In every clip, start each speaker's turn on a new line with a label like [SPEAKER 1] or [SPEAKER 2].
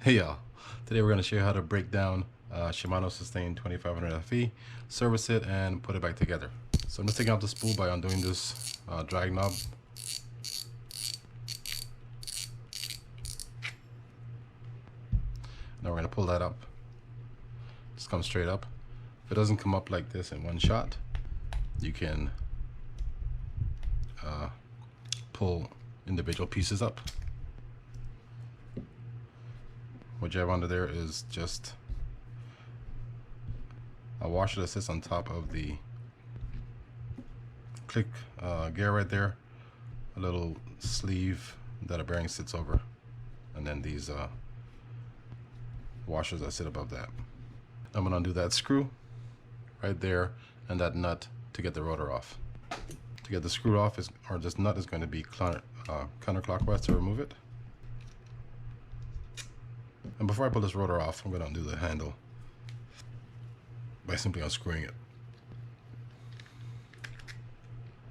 [SPEAKER 1] Hey y'all, today we're going to show you how to break down Shimano Sustain 2500 FE, service it, and put it back together. So I'm just taking out the spool by undoing this drag knob. Now we're going to pull that up. Just come straight up. If it doesn't come up like this in one shot, you can pull individual pieces up. What you have under there is just a washer that sits on top of the click gear right there, a little sleeve that a bearing sits over, and then these washers that sit above that. I'm going to undo that screw right there and that nut to get the rotor off. To get the screw off, or this nut is going to be counterclockwise to remove it. And before I pull this rotor off, I'm going to undo the handle by simply unscrewing it.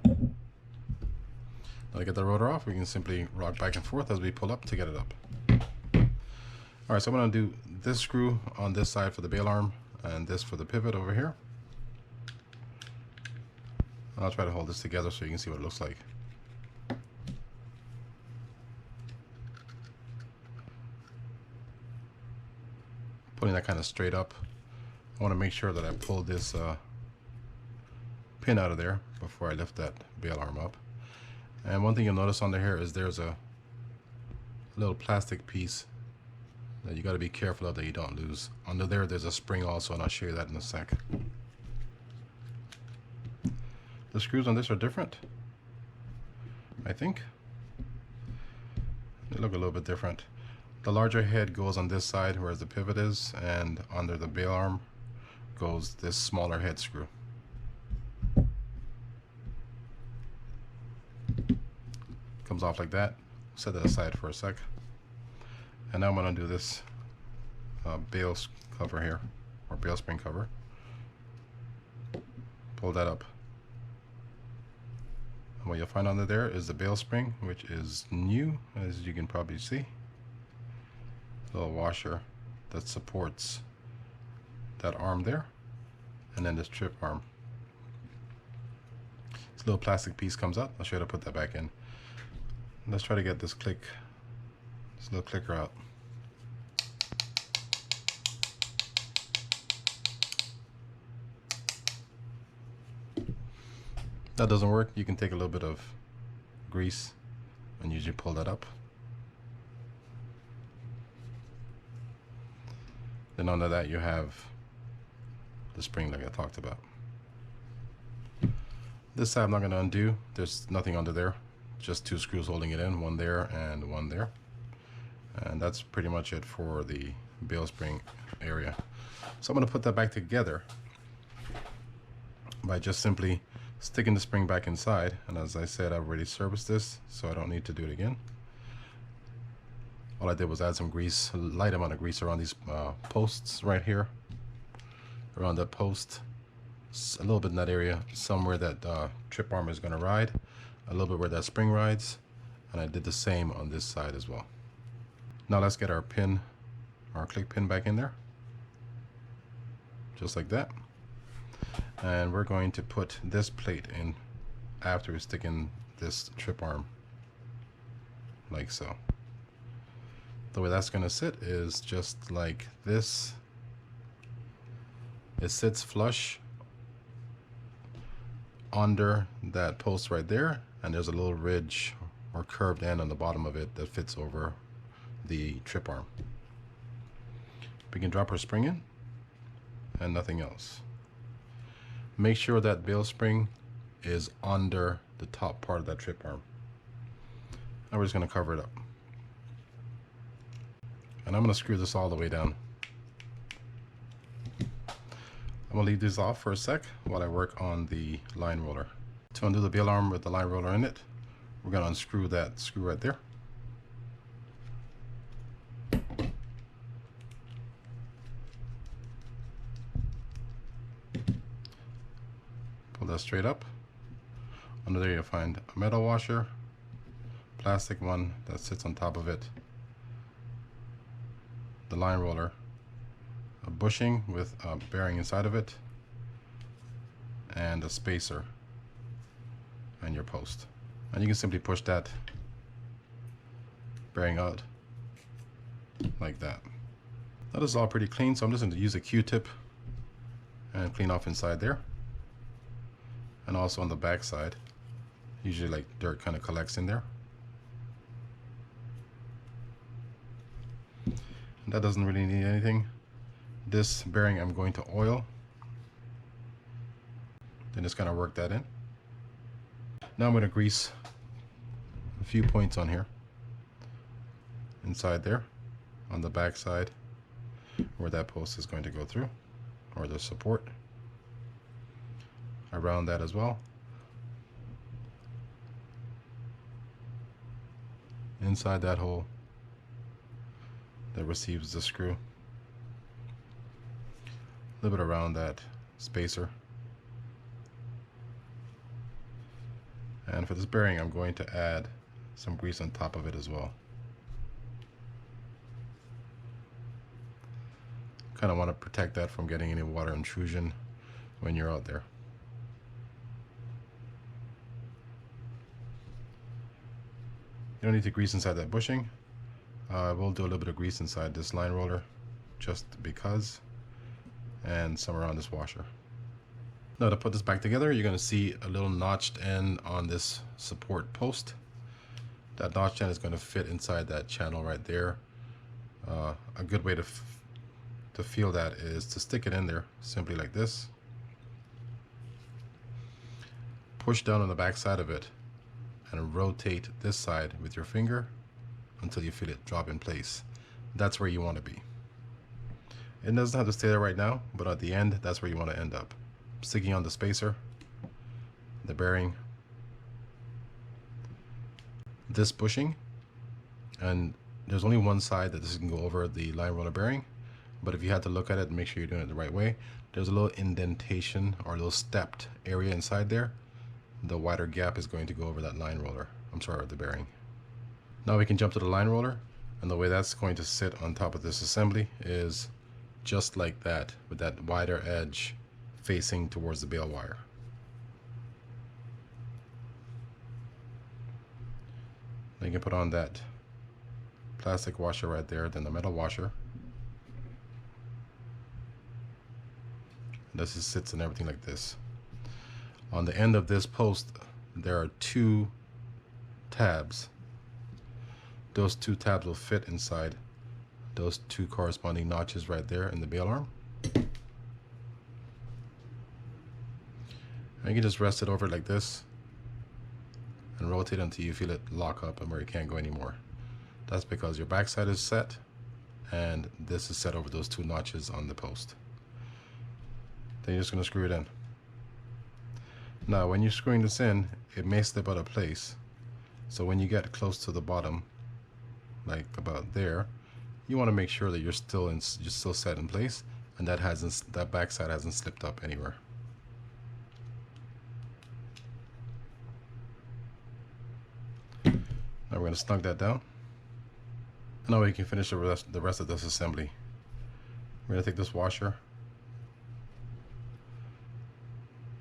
[SPEAKER 1] Now to get the rotor off, we can simply rock back and forth as we pull up to get it up. Alright, so I'm going to do this screw on this side for the bail arm and this for the pivot over here. I'll try to hold this together so you can see what it looks like. Putting that kind of straight up. I want to make sure that I pull this pin out of there before I lift that bail arm up. And one thing you'll notice under here is there's a little plastic piece that you got to be careful of that you don't lose. Under there's a spring also, and I'll show you that in a sec. The screws on this are different, I think. They look a little bit different. The larger head goes on this side, whereas the pivot is, and under the bail arm goes this smaller head screw. Comes off like that. Set that aside for a sec. And now I'm going to do this bail cover here, or bail spring cover. Pull that up. And what you'll find under there is the bail spring, which is new, as you can probably see. Little washer that supports that arm there, and then this trip arm. This little plastic piece comes up. I'll show you how to put that back in. Let's try to get this little clicker out. That doesn't work. You can take a little bit of grease and usually pull that up. Then under that you have the spring like I talked about. This side I'm not going to undo. There's nothing under there. Just two screws holding it in, one there and one there. And that's pretty much it for the bail spring area. So I'm going to put that back together by just simply sticking the spring back inside. And as I said, I've already serviced this, so I don't need to do it again. All I did was add some grease, a light amount of grease around these posts right here. Around that post, a little bit in that area, somewhere that trip arm is going to ride, a little bit where that spring rides, and I did the same on this side as well. Now let's get our pin, our click pin back in there, just like that. And we're going to put this plate in after we stick in this trip arm, like so. The way that's going to sit is just like this. It sits flush under that post right there, and there's a little ridge or curved end on the bottom of it that fits over the trip arm. We can drop our spring in and nothing else. Make sure that bail spring is under the top part of that trip arm. Now we're just going to cover it up. And I'm going to screw this all the way down. I'm going to leave these off for a sec while I work on the line roller. To undo the bail arm with the line roller in it, we're going to unscrew that screw right there. Pull that straight up. Under there you'll find a metal washer, plastic one that sits on top of it. the line roller, a bushing with a bearing inside of it, and a spacer, and your post. And you can simply push that bearing out like that. That is all pretty clean, so I'm just going to use a Q-tip and clean off inside there, and also on the back side. Usually like dirt kind of collects in there. And that doesn't really need anything. This bearing I'm going to oil, then just kind of work that in. Now I'm going to grease a few points on here, inside there, on the back side where that post is going to go through, or the support, around that as well, inside that hole that receives the screw, a little bit around that spacer. And for this bearing I'm going to add some grease on top of it as well. Kind of want to protect that from getting any water intrusion when you're out there. You don't need to grease inside that bushing. I will do a little bit of grease inside this line roller just because, and some around this washer. Now to put this back together, you're going to see a little notched end on this support post. That notched end is going to fit inside that channel right there. A good way to feel that is to stick it in there simply like this. Push down on the back side of it and rotate this side with your finger until you feel it drop in place. That's where you want to be. It doesn't have to stay there right now, but at the end, that's where you want to end up. Sticking on the spacer, the bearing, this bushing, and there's only one side that this can go over the line roller bearing, but if you had to look at it and make sure you're doing it the right way, there's a little indentation or a little stepped area inside there. The wider gap is going to go over that line roller, the bearing. Now we can jump to the line roller, and the way that's going to sit on top of this assembly is just like that, with that wider edge facing towards the bale wire. Then you can put on that plastic washer right there, then the metal washer. This sits and everything like this. On the end of this post, there are two tabs. Those two tabs will fit inside those two corresponding notches right there in the bale arm. And you can just rest it over like this and rotate until you feel it lock up and where it can't go anymore. That's because your backside is set and this is set over those two notches on the post. Then you're just going to screw it in. Now when you're screwing this in, it may slip out of place. So when you get close to the bottom, like about there, you want to make sure that you're still set in place and that backside hasn't slipped up anywhere. Now we're going to snug that down. Now we can finish the rest of this assembly. We're going to take this washer,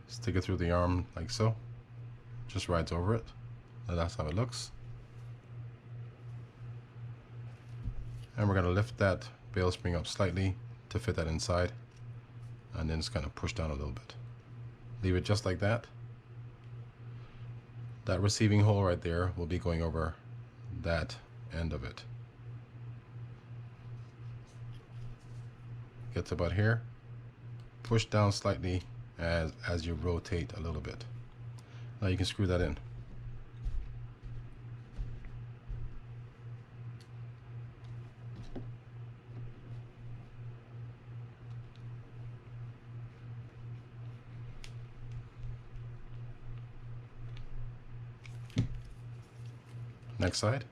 [SPEAKER 1] stick it through the arm like so, just rides over it, and that's how it looks. And we're going to lift that bale spring up slightly to fit that inside, and then just kind of push down a little bit. Leave it just like that. That receiving hole right there will be going over that end of it. Get to about here, push down slightly as you rotate a little bit. Now you can screw that in. Next side.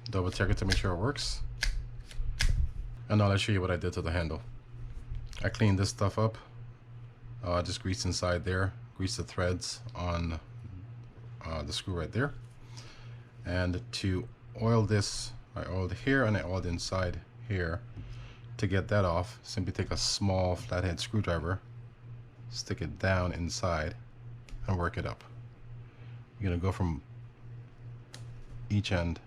[SPEAKER 1] Double check it to make sure it works. And now let's show you what I did to the handle. I cleaned this stuff up Just grease inside there, grease the threads on the screw right there. And to oil this, I oiled here and I oiled inside here. To get that off, simply take a small flathead screwdriver, stick it down inside and work it up. You're going to go from each end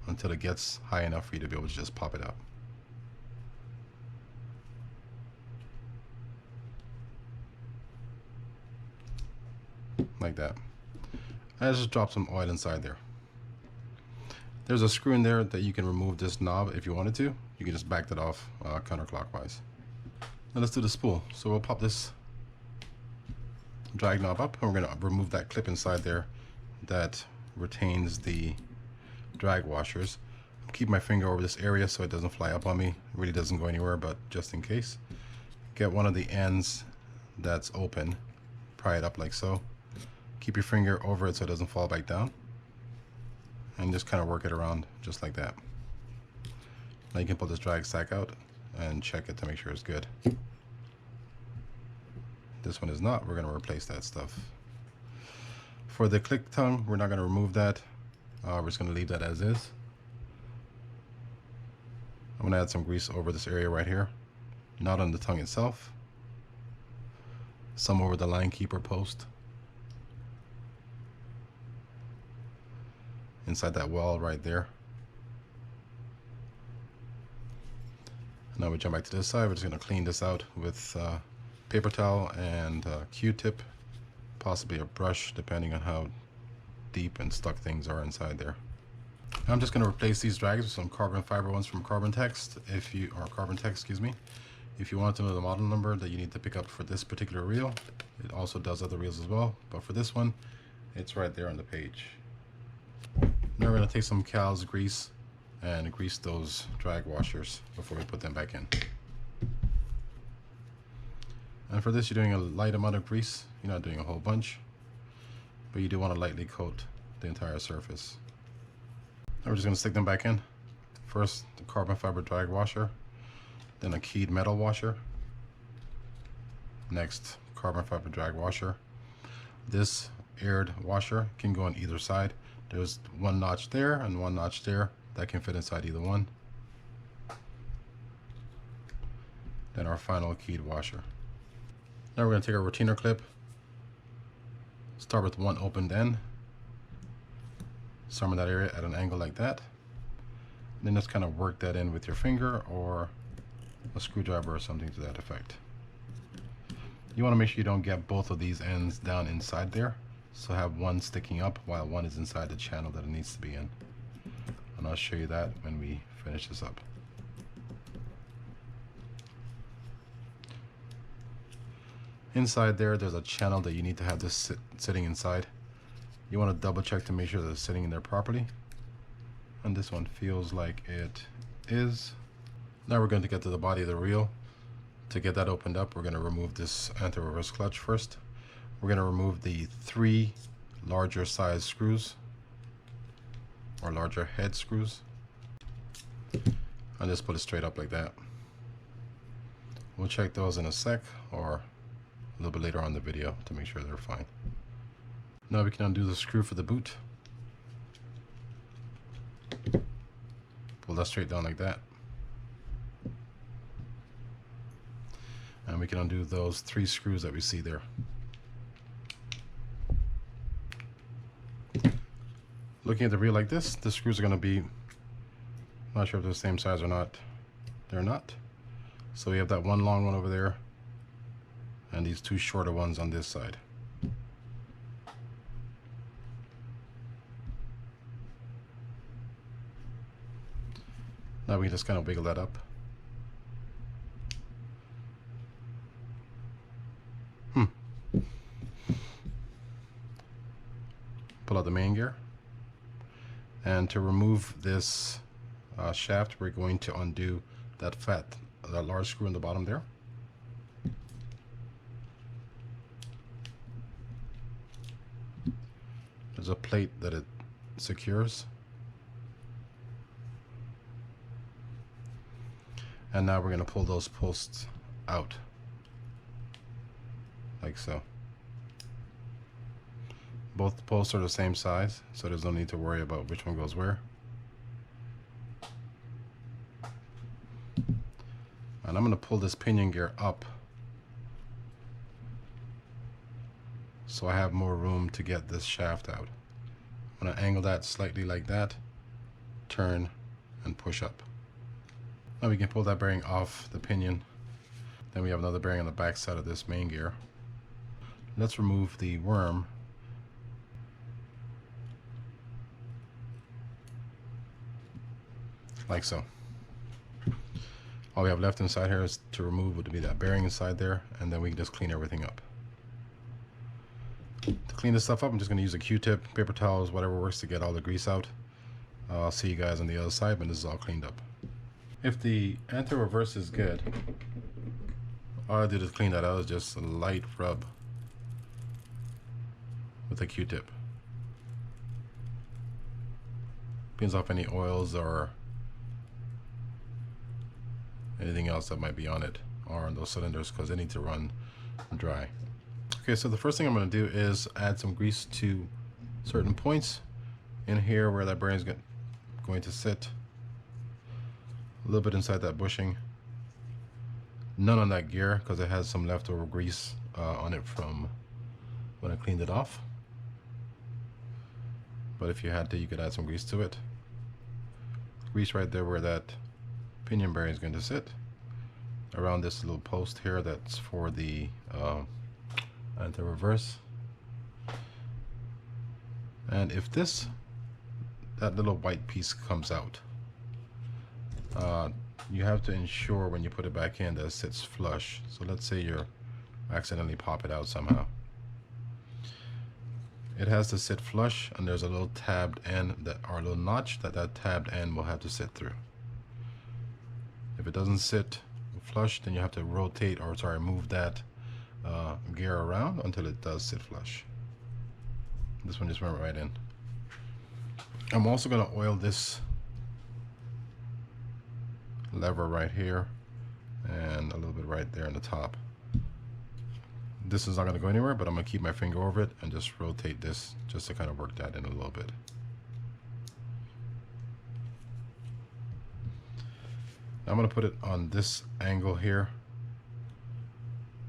[SPEAKER 1] until it gets high enough for you to be able to just pop it out. Like that. I just drop some oil inside there. There's a screw in there that you can remove this knob if you wanted to. You can just back that off counterclockwise. Now let's do the spool. So we'll pop this drag knob up and we're going to remove that clip inside there that retains the drag washers. Keep my finger over this area so it doesn't fly up on me. It really doesn't go anywhere, but just in case. Get one of the ends that's open, pry it up like so. Keep your finger over it so it doesn't fall back down. And just kind of work it around just like that. Now you can pull this drag stack out and check it to make sure it's good. This one is not. We're going to replace that stuff. For the click tongue, we're not going to remove that. We're just going to leave that as is. I'm going to add some grease over this area right here. Not on the tongue itself. Some over the line keeper post. Inside that well right there. Now we jump back to this side. We're just going to clean this out with paper towel and Q-tip, possibly a brush depending on how deep and stuck things are inside there. I'm just going to replace these drags with some carbon fiber ones from Carbon Text. If you want to know the model number that you need to pick up for this particular reel, it also does other reels as well, but for this one it's right there on the page. Now we're going to take some Cal's grease and grease those drag washers before we put them back in. And for this, you're doing a light amount of grease. You're not doing a whole bunch, but you do want to lightly coat the entire surface. Now we're just going to stick them back in. First, the carbon fiber drag washer, then a keyed metal washer. Next, carbon fiber drag washer. This aired washer can go on either side. There's one notch there and one notch there that can fit inside either one. Then our final keyed washer. Now we're going to take our retainer clip, start with one opened end, start in that area at an angle like that, then just kind of work that in with your finger or a screwdriver or something to that effect. You want to make sure you don't get both of these ends down inside there, so have one sticking up while one is inside the channel that it needs to be in. And I'll show you that when we finish this up. Inside there's a channel that you need to have this sitting inside. You want to double check to make sure that it's sitting in there properly. And this one feels like it is. Now we're going to get to the body of the reel. To get that opened up, we're going to remove this anti-reverse clutch first. We're going to remove the 3 larger size screws, or larger head screws, and just put it straight up like that. We'll check those in a sec or a little bit later on in the video to make sure they're fine. Now we can undo the screw for the boot. Pull that straight down like that. And we can undo those 3 screws that we see there. Looking at the reel like this, the screws are going to be, not sure if they're the same size or not. They're not. So we have that one long one over there and these 2 shorter ones on this side. Now we just kind of wiggle that up. Pull out the main gear. And to remove this shaft, we're going to undo that large screw in the bottom there. There's a plate that it secures. And now we're going to pull those posts out. like so. Both posts are the same size, so there's no need to worry about which one goes where. And I'm going to pull this pinion gear up so I have more room to get this shaft out. I'm going to angle that slightly like that, turn, and push up. Now we can pull that bearing off the pinion. Then we have another bearing on the back side of this main gear. Let's remove the worm. Like so. All we have left inside here is to remove would be that bearing inside there, and then we can just clean everything up. To clean this stuff up, I'm just going to use a Q-tip, paper towels, whatever works to get all the grease out. I'll see you guys on the other side when this is all cleaned up. If the anti-reverse is good, all I do to clean that out is just a light rub with a Q-tip. Cleans off any oils or anything else that might be on it or on those cylinders, because they need to run dry. Okay, so the first thing I'm going to do is add some grease to certain points in here where that bearing is going to sit. A little bit inside that bushing. None on that gear because it has some leftover grease on it from when I cleaned it off. But if you had to, you could add some grease to it. Grease right there where that pinion bearing is going to sit. Around this little post here that's for the anti-reverse. And if that little white piece comes out, you have to ensure when you put it back in that it sits flush. So let's say you accidentally pop it out somehow. It has to sit flush, and there's a little tabbed end or a little notch that tabbed end will have to sit through. If it doesn't sit flush, then you have to rotate, or sorry, move that gear around until it does sit flush. This one just went right in. I'm also going to oil this lever right here and a little bit right there on the top. This is not going to go anywhere, but I'm going to keep my finger over it and just rotate this just to kind of work that in a little bit. Now I'm going to put it on this angle here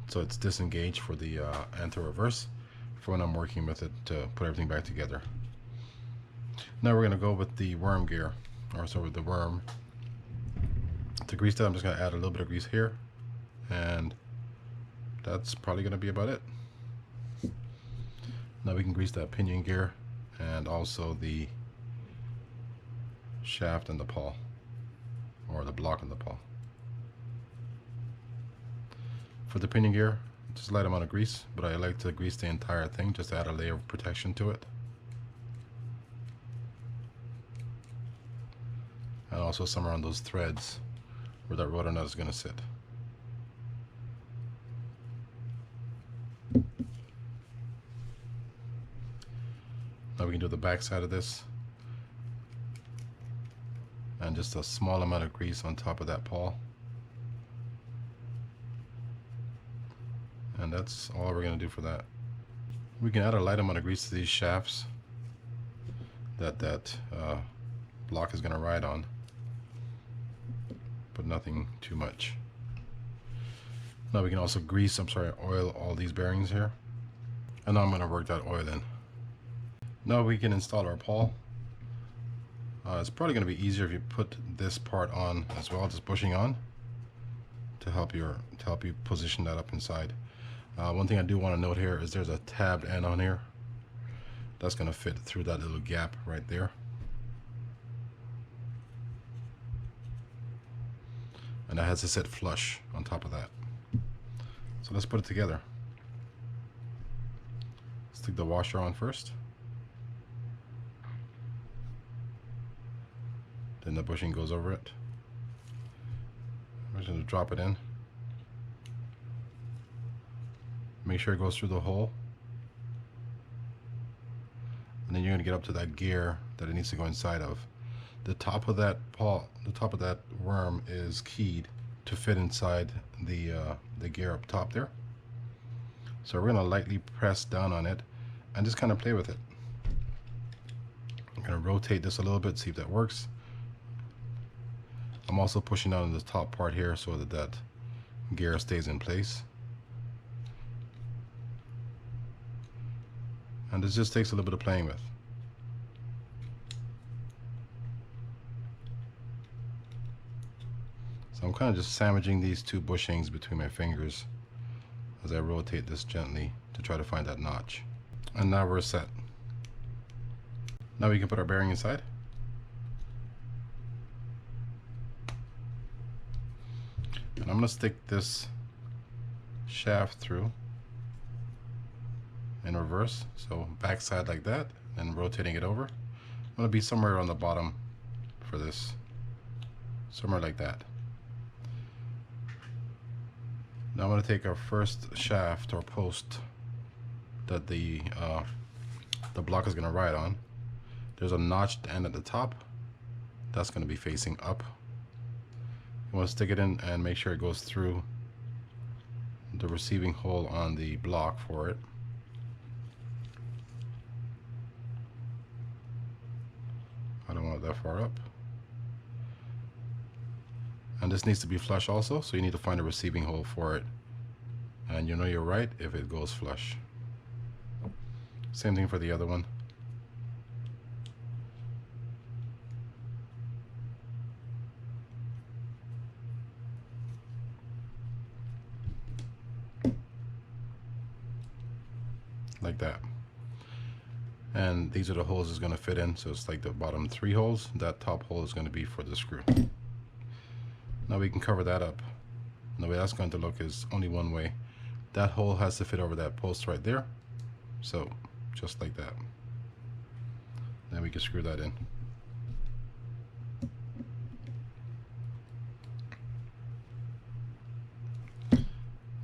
[SPEAKER 1] so it's disengaged for the anti-reverse for when I'm working with it to put everything back together. Now we're going to go with the worm gear, or so with the worm. To grease that, I'm just going to add a little bit of grease here, and that's probably going to be about it. Now we can grease that pinion gear and also the shaft and the pawl, or the block and the pawl. For the pinion gear, just a light amount of grease, but I like to grease the entire thing just to add a layer of protection to it. And also somewhere on those threads where that rotor nut is going to sit. Now we can do the back side of this, and just a small amount of grease on top of that pawl. And that's all we're going to do for that. We can add a light amount of grease to these shafts that block is going to ride on, but nothing too much. Now we can also oil all these bearings here. And now I'm going to work that oil in. Now we can install our pawl. It's probably going to be easier if you put this part on as well, just bushing on, to help you position that up inside. One thing I do want to note here is there's a tabbed end on here that's going to fit through that little gap right there. And that has to sit flush on top of that. So let's put it together. Stick the washer on first. Then the bushing goes over it. I'm just going to drop it in. Make sure it goes through the hole. And then you're going to get up to that gear that it needs to go inside of. The top of that worm is keyed to fit inside the gear up top there. So we're going to lightly press down on it and just kind of play with it. I'm going to rotate this a little bit, see if that works. I'm also pushing down on the top part here so that that gear stays in place. And this just takes a little bit of playing with. So I'm kind of just sandwiching these two bushings between my fingers as I rotate this gently to try to find that notch. And now we're set. Now we can put our bearing inside. And I'm going to stick this shaft through in reverse, so backside like that, and rotating it over. I'm going to be somewhere on the bottom for this, somewhere like that. Now I'm going to take our first shaft or post that the block is going to ride on. There's a notched end at the top that's going to be facing up. You want to stick it in and make sure it goes through the receiving hole on the block for it. I don't want it that far up. And this needs to be flush also, so you need to find a receiving hole for it. And you know you're right if it goes flush. Same thing for the other one. Like that. And these are the holes it's going to fit in, so it's like the bottom 3 holes. That top hole is going to be for the screw. Now we can cover that up. The way that's going to look is only one way. That hole has to fit over that post right there, so just like that. Then we can screw that in.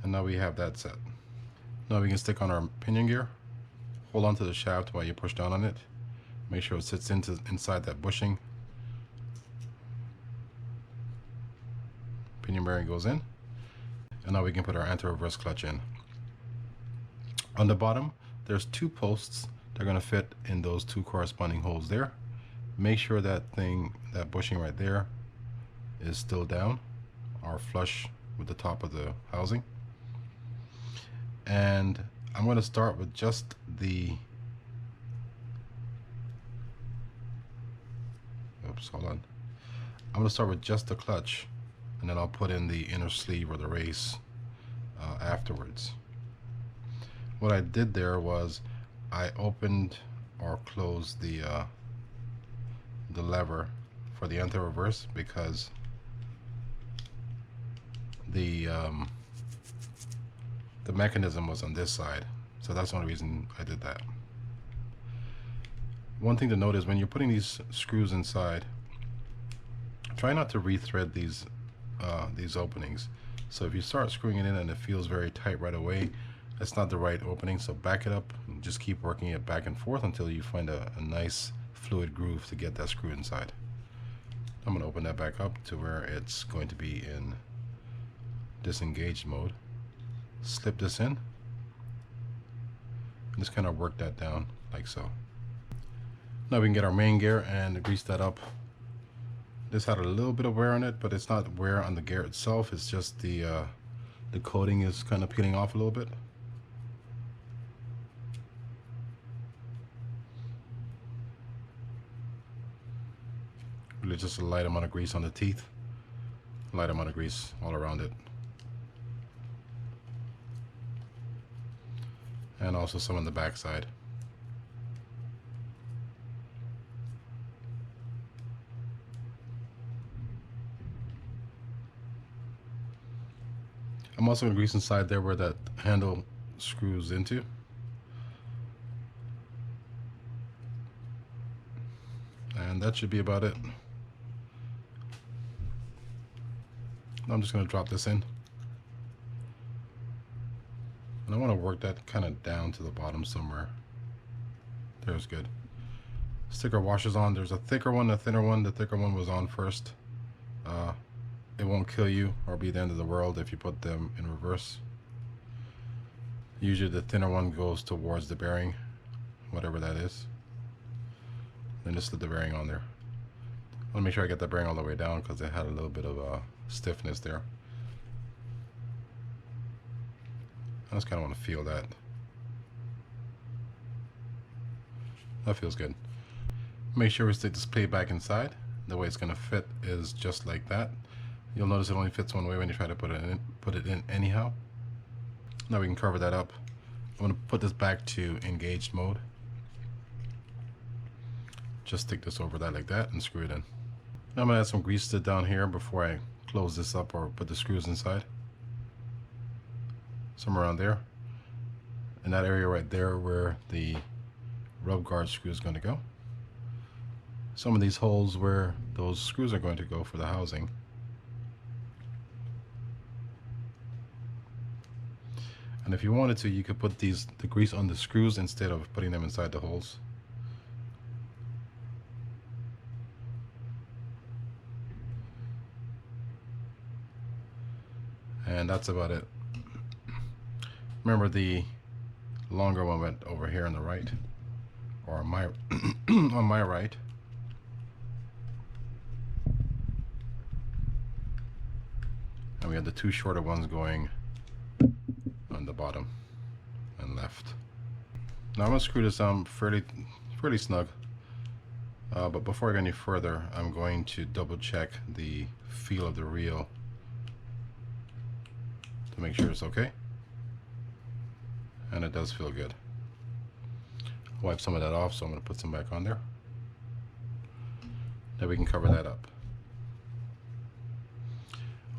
[SPEAKER 1] And now we have that set. Now we can stick on our pinion gear. Hold on to the shaft while you push down on it. Make sure it sits inside that bushing. Pinion bearing goes in. And now we can put our anti-reverse clutch in. On the bottom, there's 2 posts that are going to fit in those 2 corresponding holes there. Make sure that bushing right there is still down or flush with the top of the housing. And I'm going to start with just the, hold on. I'm going to start with just the clutch, and then I'll put in the inner sleeve or the race afterwards. What I did there was I opened or closed the lever for the anti-reverse because the mechanism was on this side, so that's the only reason I did that. One thing to note is when you're putting these screws inside, try not to rethread these openings. So if you start screwing it in and it feels very tight right away, that's not the right opening, so back it up and just keep working it back and forth until you find a nice fluid groove to get that screw inside. I'm going to open that back up to where it's going to be in disengaged mode. Slip this in and just kind of work that down like so. Now we can get our main gear and grease that up. This had a little bit of wear on it, but it's not wear on the gear itself, it's just the coating is kind of peeling off a little bit. Really just a light amount of grease on the teeth, light amount of grease all around it. And also some on the back side. I'm also going to grease inside there where that handle screws into. And that should be about it. Now I'm just going to drop this in. And I want to work that kind of down to the bottom somewhere. There's good. Sticker washers on. There's a thicker one, a thinner one. The thicker one was on first. It won't kill you or be the end of the world if you put them in reverse. Usually the thinner one goes towards the bearing, whatever that is. Then just slip the bearing on there. I want to make sure I get that bearing all the way down because it had a little bit of stiffness there. I just kind of want to feel that. That feels good. Make sure we stick this plate back inside. The way it's going to fit is just like that. You'll notice it only fits one way when you try to put it in anyhow. Now we can cover that up. I'm going to put this back to engaged mode. Just stick this over that like that and screw it in. Now I'm going to add some grease to down here before I close this up or put the screws inside. Somewhere around there. In that area right there where the rub guard screw is going to go. Some of these holes where those screws are going to go for the housing. And if you wanted to, you could put the grease on the screws instead of putting them inside the holes. And that's about it. Remember, the longer one went over here on the right, or on my on my right. And we had the two shorter ones going on the bottom and left. Now I'm going to screw this down fairly snug. But before I go any further, I'm going to double check the feel of the reel to make sure it's okay. And it does feel good. I'll wipe some of that off, so I'm going to put some back on there. Then we can cover that up.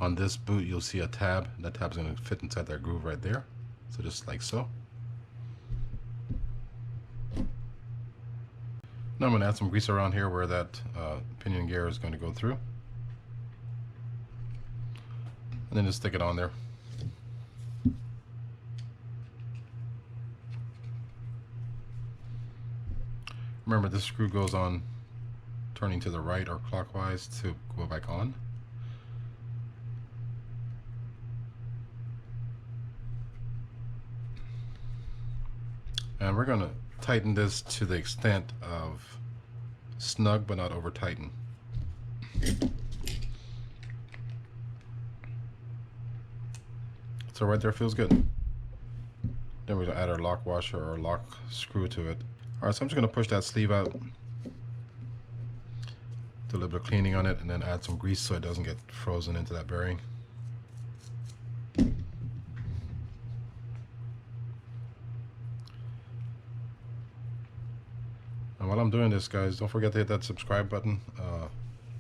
[SPEAKER 1] On this boot, you'll see a tab. That tab's going to fit inside that groove right there. So just like so. Now I'm going to add some grease around here where that pinion gear is going to go through. And then just stick it on there. Remember, this screw goes on turning to the right or clockwise to go back on. And we're going to tighten this to the extent of snug but not over tighten. So right there feels good. Then we're going to add our lock washer or lock screw to it. Alright, so I'm just going to push that sleeve out, do a little bit of cleaning on it, and then add some grease so it doesn't get frozen into that bearing. And while I'm doing this, guys, don't forget to hit that subscribe button.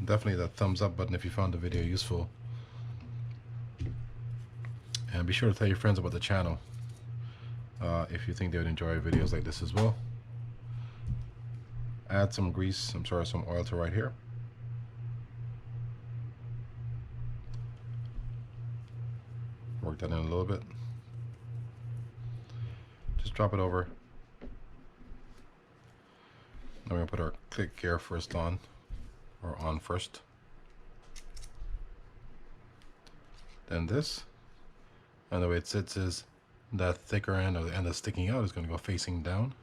[SPEAKER 1] Definitely that thumbs up button if you found the video useful. And be sure to tell your friends about the channel if you think they would enjoy videos like this as well. Add some grease, some oil to right here. Work that in a little bit. Just drop it over. Now we're going to put our click gear first on, or on first. Then this. And the way it sits is that thicker end, or the end that's sticking out, is going to go facing down.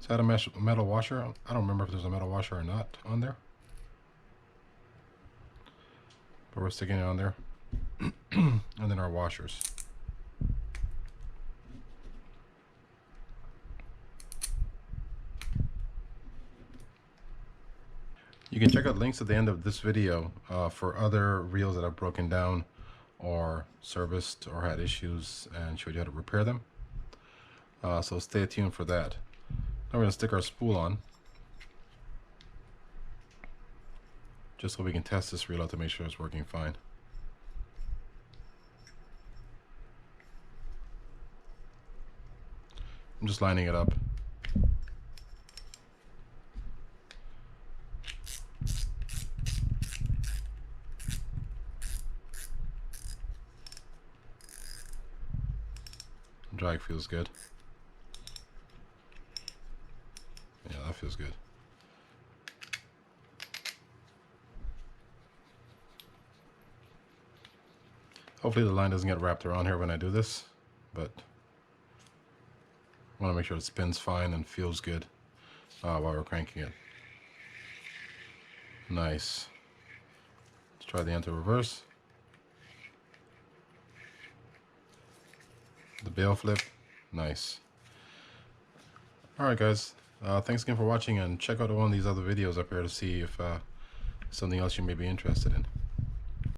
[SPEAKER 1] So add a metal washer. I don't remember if there's a metal washer or not on there. But we're sticking it on there. And then our washers. You can check out links at the end of this video for other reels that I've broken down or serviced or had issues and showed you how to repair them. So stay tuned for that. Now we're going to stick our spool on, just so we can test this reel out to make sure it's working fine. I'm just lining it up. Drag feels good. Yeah, that feels good. Hopefully the line doesn't get wrapped around here when I do this, but I want to make sure it spins fine and feels good while we're cranking it. Nice. Let's try the anti-reverse. The Bale flip. Nice. Alright guys, thanks again for watching, and check out one of these other videos up here to see if something else you may be interested in.